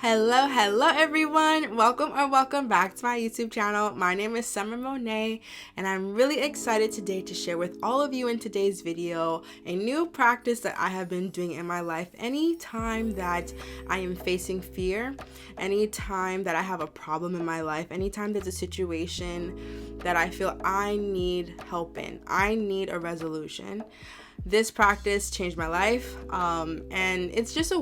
Hello everyone. Welcome back to my YouTube channel. My name is Monae, and I'm really excited today to share with all of you in today's video a new practice that I have been doing in my life anytime that I am facing fear, anytime that I have a problem in my life, anytime there's a situation that I feel I need help in, I need a resolution. This practice changed my life, and it's just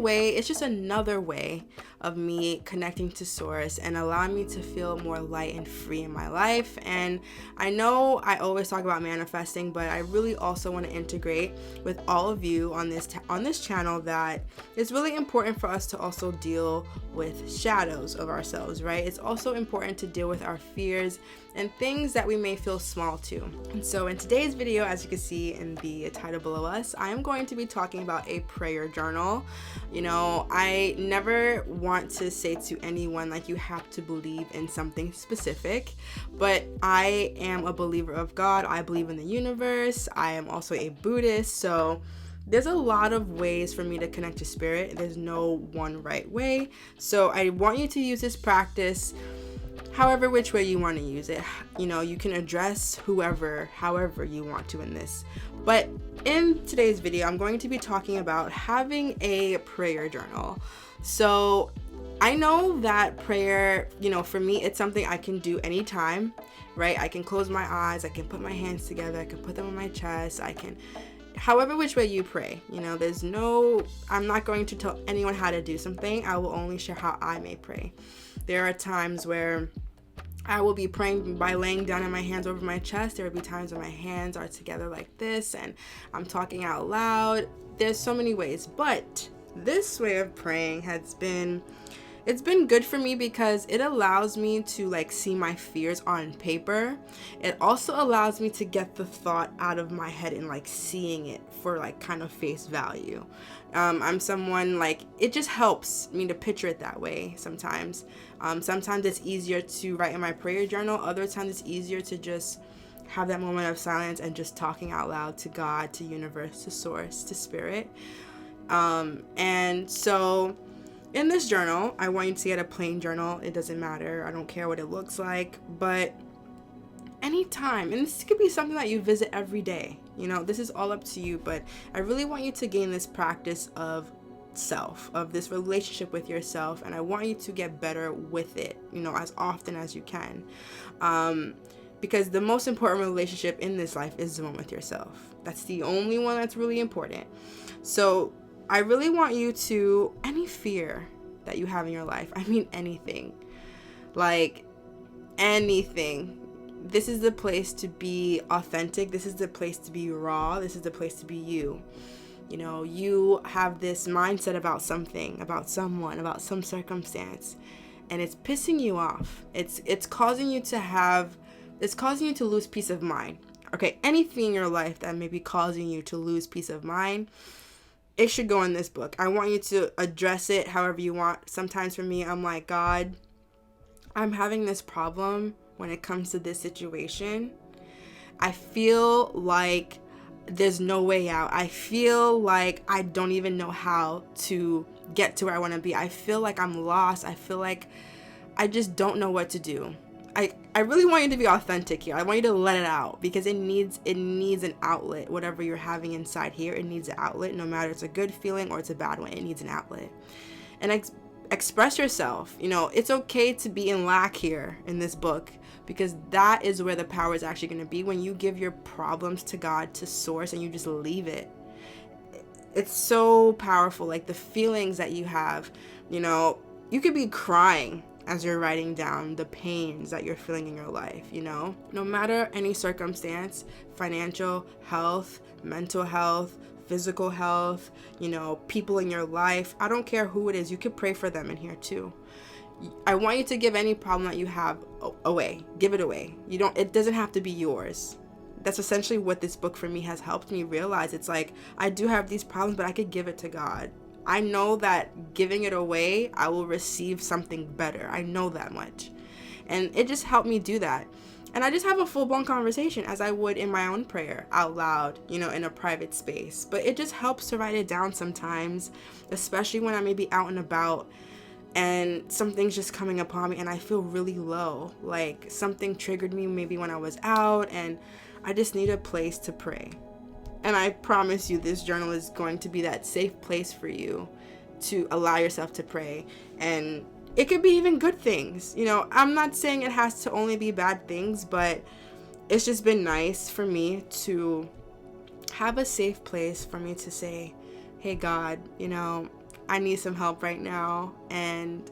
another way of me connecting to source and allowing me to feel more light and free in my life. And I know I always talk about manifesting, but I really also want to integrate with all of you on this channel that it's really important for us to also deal with shadows of ourselves, right? It's also important to deal with our fears and things that we may feel small to. And so in today's video, as you can see in the title below us, I am going to be talking about a prayer journal. You know, I never want to say to anyone like you have to believe in something specific, but I am a believer of God. I believe in the universe. I am also a Buddhist, so there's a lot of ways for me to connect to spirit. There's no one right way. So I want you to use this practice however which way you want to use it. You know, you can address however you want to in this. But in today's video, I'm going to be talking about having a prayer journal. So I know that prayer, you know, for me, it's something I can do anytime, right? I can close my eyes, I can put my hands together, I can put them on my chest, however which way you pray. You know, I'm not going to tell anyone how to do something. I will only share how I may pray. There are times where I will be praying by laying down and my hands over my chest. There will be times when my hands are together like this and I'm talking out loud. There's so many ways, but this way of praying it's been good for me because it allows me to see my fears on paper. It also allows me to get the thought out of my head and seeing it for kind of face value. I'm someone it just helps me to picture it that way sometimes. Sometimes it's easier to write in my prayer journal. Other times it's easier to just have that moment of silence and just talking out loud to God, to universe, to source, to spirit. And so in this journal, I want you to get a plain journal. It doesn't matter. I don't care what it looks like, but anytime, and this could be something that you visit every day, you know, this is all up to you, but I really want you to gain this practice of self, of this relationship with yourself, and I want you to get better with it, you know, as often as you can, because the most important relationship in this life is the one with yourself. That's the only one that's really important. So I really want you to, any fear that you have in your life, I mean anything, anything, this is the place to be authentic. This is the place to be raw. This is the place to be you. You know, you have this mindset about something, about someone, about some circumstance, and it's pissing you off. It's causing you to lose peace of mind. Okay, anything in your life that may be causing you to lose peace of mind, it should go in this book. I want you to address it however you want. Sometimes for me, I'm like, God, I'm having this problem when it comes to this situation. I feel like there's no way out. I feel like I don't even know how to get to where I want to be. I feel like I'm lost. I feel like I just don't know what to do. I really want you to be authentic here. I want you to let it out because it needs an outlet. Whatever you're having inside here, it needs an outlet. No matter it's a good feeling or it's a bad one, it needs an outlet. And express yourself. You know, it's okay to be in lack here in this book because that is where the power is actually going to be, when you give your problems to God, to source, and you just leave it. It's so powerful. The feelings that you have, you know, you could be crying as you're writing down the pains that you're feeling in your life, you know? No matter any circumstance, financial, health, mental health, physical health, you know, people in your life, I don't care who it is, you could pray for them in here too. I want you to give any problem that you have away. Give it away. It doesn't have to be yours. That's essentially what this book for me has helped me realize. It's I do have these problems, but I could give it to God. I know that giving it away, I will receive something better. I know that much. And it just helped me do that. And I just have a full-blown conversation as I would in my own prayer out loud, you know, in a private space. But it just helps to write it down sometimes, especially when I may be out and about and something's just coming upon me and I feel really low. Like something triggered me maybe when I was out, and I just need a place to pray. And I promise you, this journal is going to be that safe place for you to allow yourself to pray. And it could be even good things. You know, I'm not saying it has to only be bad things, but it's just been nice for me to have a safe place for me to say, hey God, you know, I need some help right now. And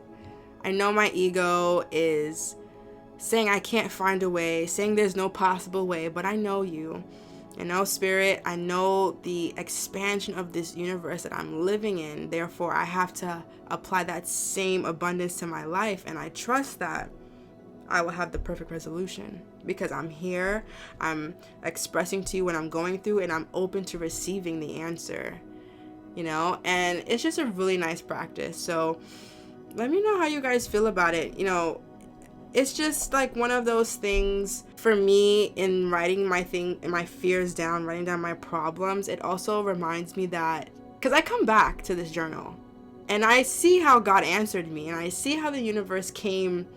I know my ego is saying I can't find a way, saying there's no possible way, but I know you. I know Spirit, I know the expansion of this universe that I'm living in. Therefore, I have to apply that same abundance to my life. And I trust that I will have the perfect resolution because I'm here, I'm expressing to you what I'm going through, and I'm open to receiving the answer, you know? And it's just a really nice practice. So let me know how you guys feel about it. You know, it's just like one of those things for me in writing my fears down, writing down my problems. It also reminds me that, because I come back to this journal and I see how God answered me, and I see how the universe came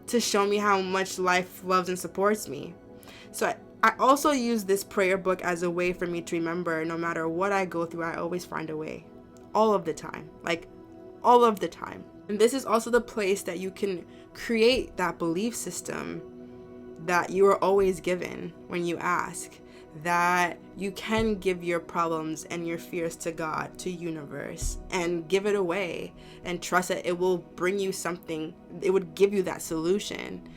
to show me how much life loves and supports me. So I also use this prayer book as a way for me to remember, no matter what I go through, I always find a way. All of the time. Like, all of the time. And this is also the place that you can create that belief system that you are always given when you ask, that you can give your problems and your fears to God, to universe, and give it away and trust that it will bring you something. It would give you that solution.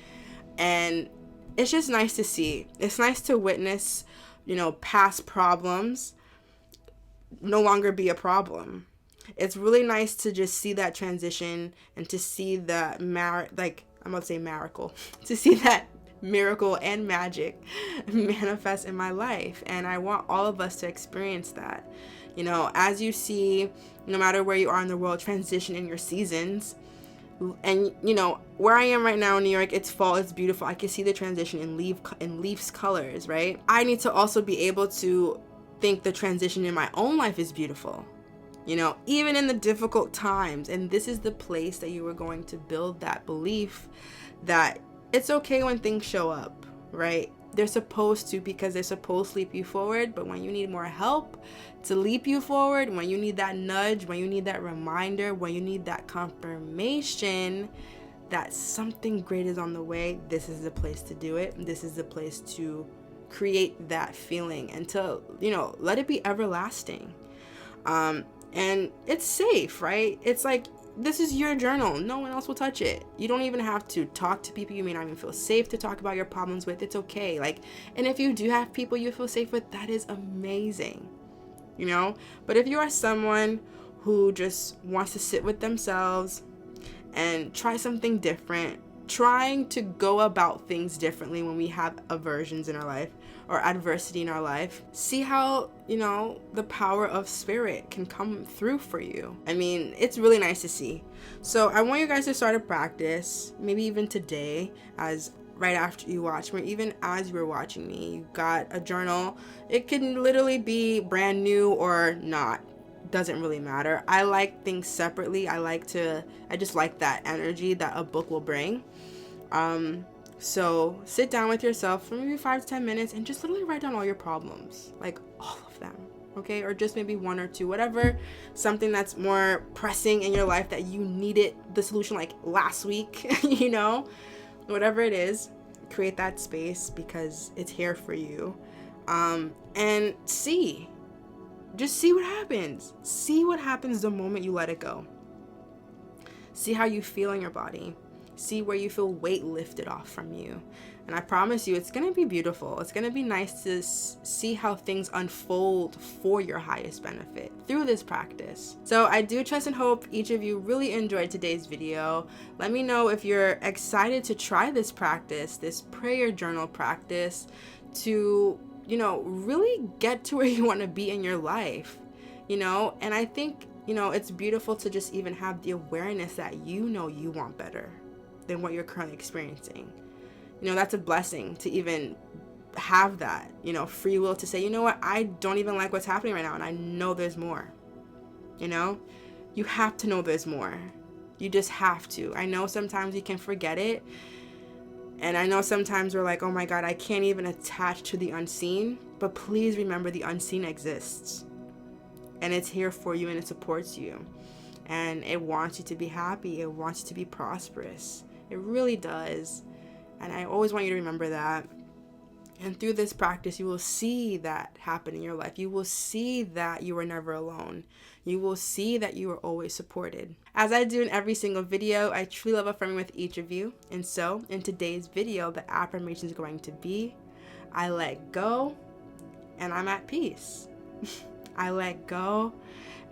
And it's just nice to see. It's nice to witness, you know, past problems no longer be a problem. It's really nice to just see that transition and to see the miracle, to see that miracle and magic manifest in my life. And I want all of us to experience that. You know, as you see, no matter where you are in the world, transition in your seasons. And you know, where I am right now in New York, it's fall, it's beautiful. I can see the transition in leaves colors, right? I need to also be able to think the transition in my own life is beautiful. You know, even in the difficult times. And this is the place that you are going to build that belief that it's okay when things show up, right? They're supposed to, because they're supposed to leap you forward. But when you need more help to leap you forward, when you need that nudge, when you need that reminder, when you need that confirmation that something great is on the way, this is the place to do it. This is the place to create that feeling and to, you know, let it be everlasting. And it's safe, right? It's like, this is your journal. No one else will touch it. You don't even have to talk to people you may not even feel safe to talk about your problems with. It's okay. Like, and if you do have people you feel safe with, that is amazing, you know? But if you are someone who just wants to sit with themselves and try something different, trying to go about things differently when we have aversions in our life or adversity in our life, see how, you know, the power of Spirit can come through for you. I mean, it's really nice to see. So I want you guys to start a practice, maybe even today, as right after you watch me, or even as you were watching me, you got a journal. It can literally be brand new or not. Doesn't really matter. I like things separately. I just like that energy that a book will bring. So sit down with yourself for maybe 5 to 10 minutes and just literally write down all your problems, like all of them, okay? Or just maybe one or two, whatever, something that's more pressing in your life that you needed the solution like last week, you know, whatever it is, create that space because it's here for you. And just see what happens. See what happens the moment you let it go. See how you feel in your body. See where you feel weight lifted off from you. And I promise you, it's going to be beautiful. It's going to be nice to see how things unfold for your highest benefit through this practice. So I do trust and hope each of you really enjoyed today's video. Let me know if you're excited to try this practice, this prayer journal practice, to, you know, really get to where you want to be in your life, you know. And I think, you know, it's beautiful to just even have the awareness that you know you want better than what you're currently experiencing. You know, that's a blessing to even have that, you know, free will to say, you know what, I don't even like what's happening right now, and I know there's more. You know, you have to know there's more. You just have to. I know sometimes you can forget it. And I know sometimes we're like, oh my God, I can't even attach to the unseen. But please remember the unseen exists. And it's here for you and it supports you. And it wants you to be happy. It wants you to be prosperous. It really does. And I always want you to remember that. And through this practice, you will see that happen in your life. You will see that you are never alone. You will see that you are always supported. As I do in every single video, I truly love affirming with each of you. And so in today's video, the affirmation is going to be, I let go and I'm at peace. I let go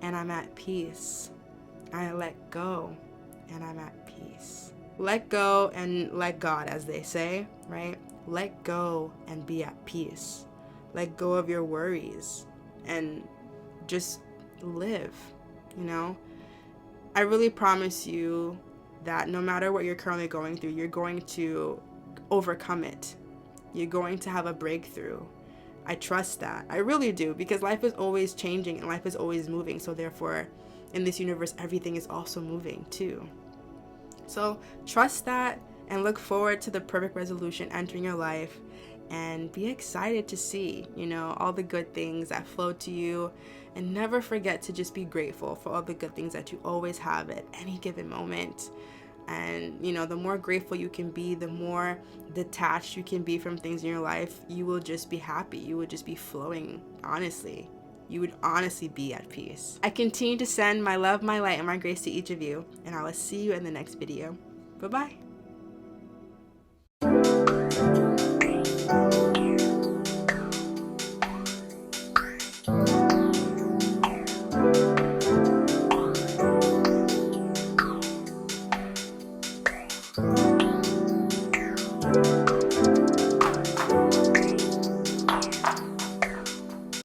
and I'm at peace. I let go and I'm at peace. Let go and let God, as they say, right? Let go and be at peace. Let go of your worries and just live, you know? I really promise you that no matter what you're currently going through, you're going to overcome it. You're going to have a breakthrough. I trust that. I really do, because life is always changing and life is always moving. So therefore, in this universe, everything is also moving too. So trust that and look forward to the perfect resolution entering your life, and be excited to see, you know, all the good things that flow to you. And never forget to just be grateful for all the good things that you always have at any given moment. And, you know, the more grateful you can be, the more detached you can be from things in your life, you will just be happy. You will just be flowing, honestly. You would honestly be at peace. I continue to send my love, my light, and my grace to each of you, and I will see you in the next video. Bye-bye.